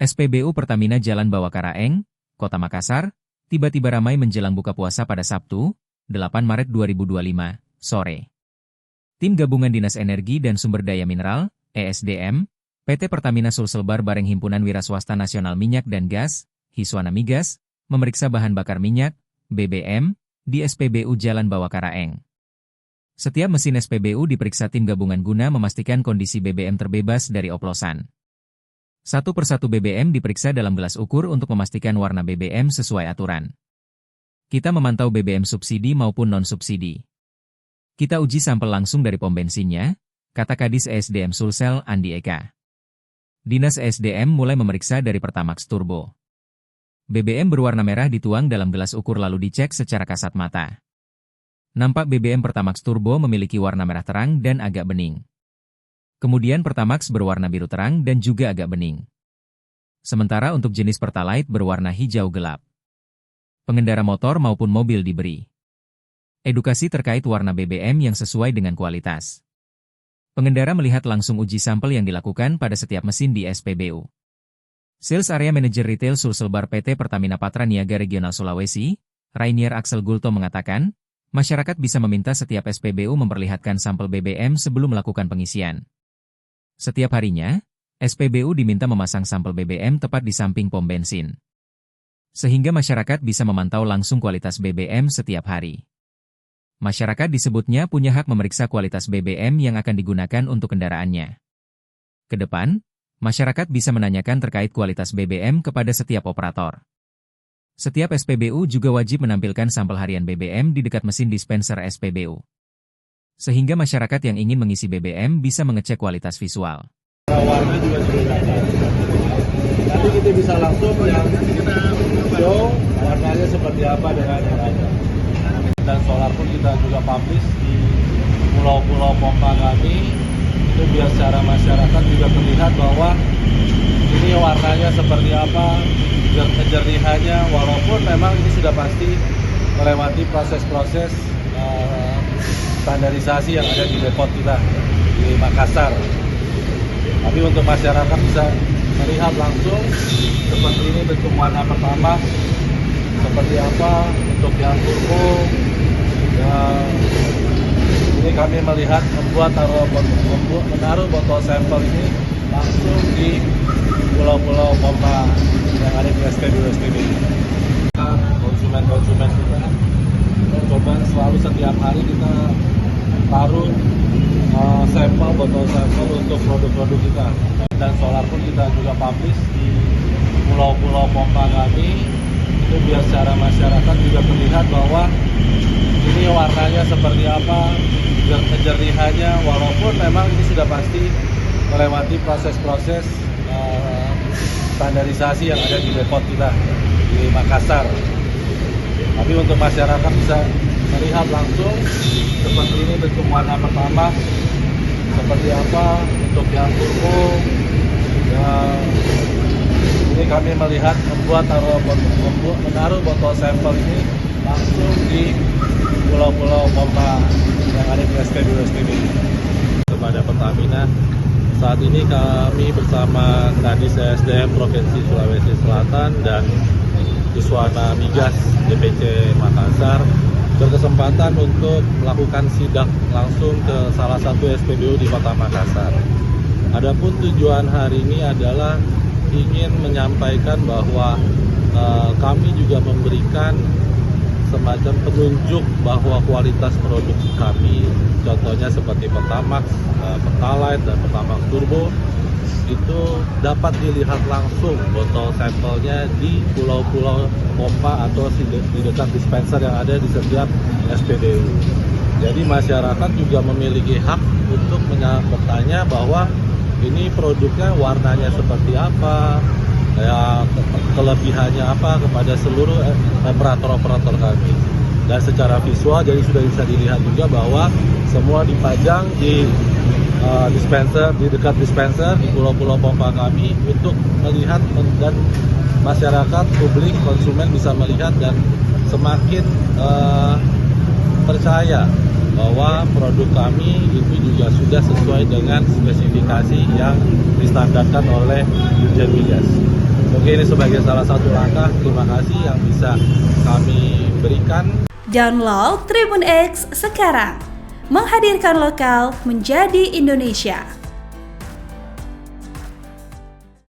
SPBU Pertamina Jalan Bawah Karaeng, Kota Makassar, tiba-tiba ramai menjelang buka puasa pada Sabtu, 8 Maret 2025, sore. Tim Gabungan Dinas Energi dan Sumber Daya Mineral, ESDM, PT Pertamina Sulselbar bareng Himpunan Wiraswasta Nasional Minyak dan Gas, Hiswana Migas, memeriksa bahan bakar minyak, BBM, di SPBU Jalan Bawah Karaeng. Setiap mesin SPBU diperiksa tim gabungan guna memastikan kondisi BBM terbebas dari oplosan. Satu persatu BBM diperiksa dalam gelas ukur untuk memastikan warna BBM sesuai aturan. Kita memantau BBM subsidi maupun non-subsidi. Kita uji sampel langsung dari pom bensinnya, kata Kadis ESDM Sulsel Andi Eka. Dinas ESDM mulai memeriksa dari Pertamax Turbo. BBM berwarna merah dituang dalam gelas ukur lalu dicek secara kasat mata. Nampak BBM Pertamax Turbo memiliki warna merah terang dan agak bening. Kemudian Pertamax berwarna biru terang dan juga agak bening. Sementara untuk jenis Pertalite berwarna hijau gelap. Pengendara motor maupun mobil diberi edukasi terkait warna BBM yang sesuai dengan kualitas. Pengendara melihat langsung uji sampel yang dilakukan pada setiap mesin di SPBU. Sales Area Manager Retail Sulselbar PT Pertamina Patra Niaga Regional Sulawesi, Rainier Axel Gulto mengatakan, masyarakat bisa meminta setiap SPBU memperlihatkan sampel BBM sebelum melakukan pengisian. Setiap harinya, SPBU diminta memasang sampel BBM tepat di samping pom bensin. Sehingga masyarakat bisa memantau langsung kualitas BBM setiap hari. Masyarakat disebutnya punya hak memeriksa kualitas BBM yang akan digunakan untuk kendaraannya. Kedepan, masyarakat bisa menanyakan terkait kualitas BBM kepada setiap operator. Setiap SPBU juga wajib menampilkan sampel harian BBM di dekat mesin dispenser SPBU. Sehingga masyarakat yang ingin mengisi BBM bisa mengecek kualitas visual. Warna juga sudah ada. Nanti kita bisa langsung yang show warnanya seperti apa dengan yang ada. Dan solar pun kita juga publish di pulau-pulau pompa kami. Itu biar secara masyarakat juga terlihat bahwa ini warnanya seperti apa, kejernihannya, walaupun memang ini sudah pasti melewati proses-proses standarisasi yang ada di depot kita di Makassar. Tapi untuk masyarakat bisa melihat langsung seperti ini bentuk warna pertama, seperti apa untuk yang turbo. Ini kami melihat menaruh botol sampel ini langsung di pulau-pulau pompa yang ada di SPBU. Konsumen-konsumen kita coba selalu setiap hari kita taruh botol sampel untuk produk-produk kita. Dan solar pun kita juga publish di pulau-pulau pompa kami. Itu biar secara masyarakat juga terlihat bahwa ini warnanya seperti apa, kejernihannya, walaupun memang ini sudah pasti melewati proses-proses standarisasi yang ada di depot kita di Makassar. Tapi untuk masyarakat bisa melihat langsung seperti ini bentuk warna pertama, seperti apa untuk yang turbo. Ini kami melihat menaruh botol sampel ini langsung di pulau-pulau pompa yang ada di SPBU. Kepada Pertamina, saat ini kami bersama Kadis ESDM Provinsi Sulawesi Selatan dan Hiswana Migas DPC Makassar berkesempatan untuk melakukan sidak langsung ke salah satu SPBU di Kota Makassar. Adapun tujuan hari ini adalah ingin menyampaikan bahwa kami juga memberikan semacam penunjuk bahwa kualitas produk kami, contohnya seperti Pertamax, Pertalite, dan Pertamax Turbo, itu dapat dilihat langsung botol sampelnya di pulau-pulau pompa atau di dekat dispenser yang ada di setiap SPBU. Jadi masyarakat juga memiliki hak untuk bertanya bahwa ini produknya warnanya seperti apa, ya, kelebihannya apa kepada seluruh operator-operator kami. Dan secara visual jadi sudah bisa dilihat juga bahwa semua dipajang di dispenser, di dekat dispenser di pulau-pulau pompa kami untuk melihat dan masyarakat, publik, konsumen bisa melihat dan semakin percaya bahwa produk kami itu juga sudah sesuai dengan spesifikasi yang distandarkan oleh Dirjen Migas. Mungkin ini sebagai salah satu langkah terima kasih yang bisa kami berikan. Download Tribun X sekarang, menghadirkan lokal menjadi Indonesia.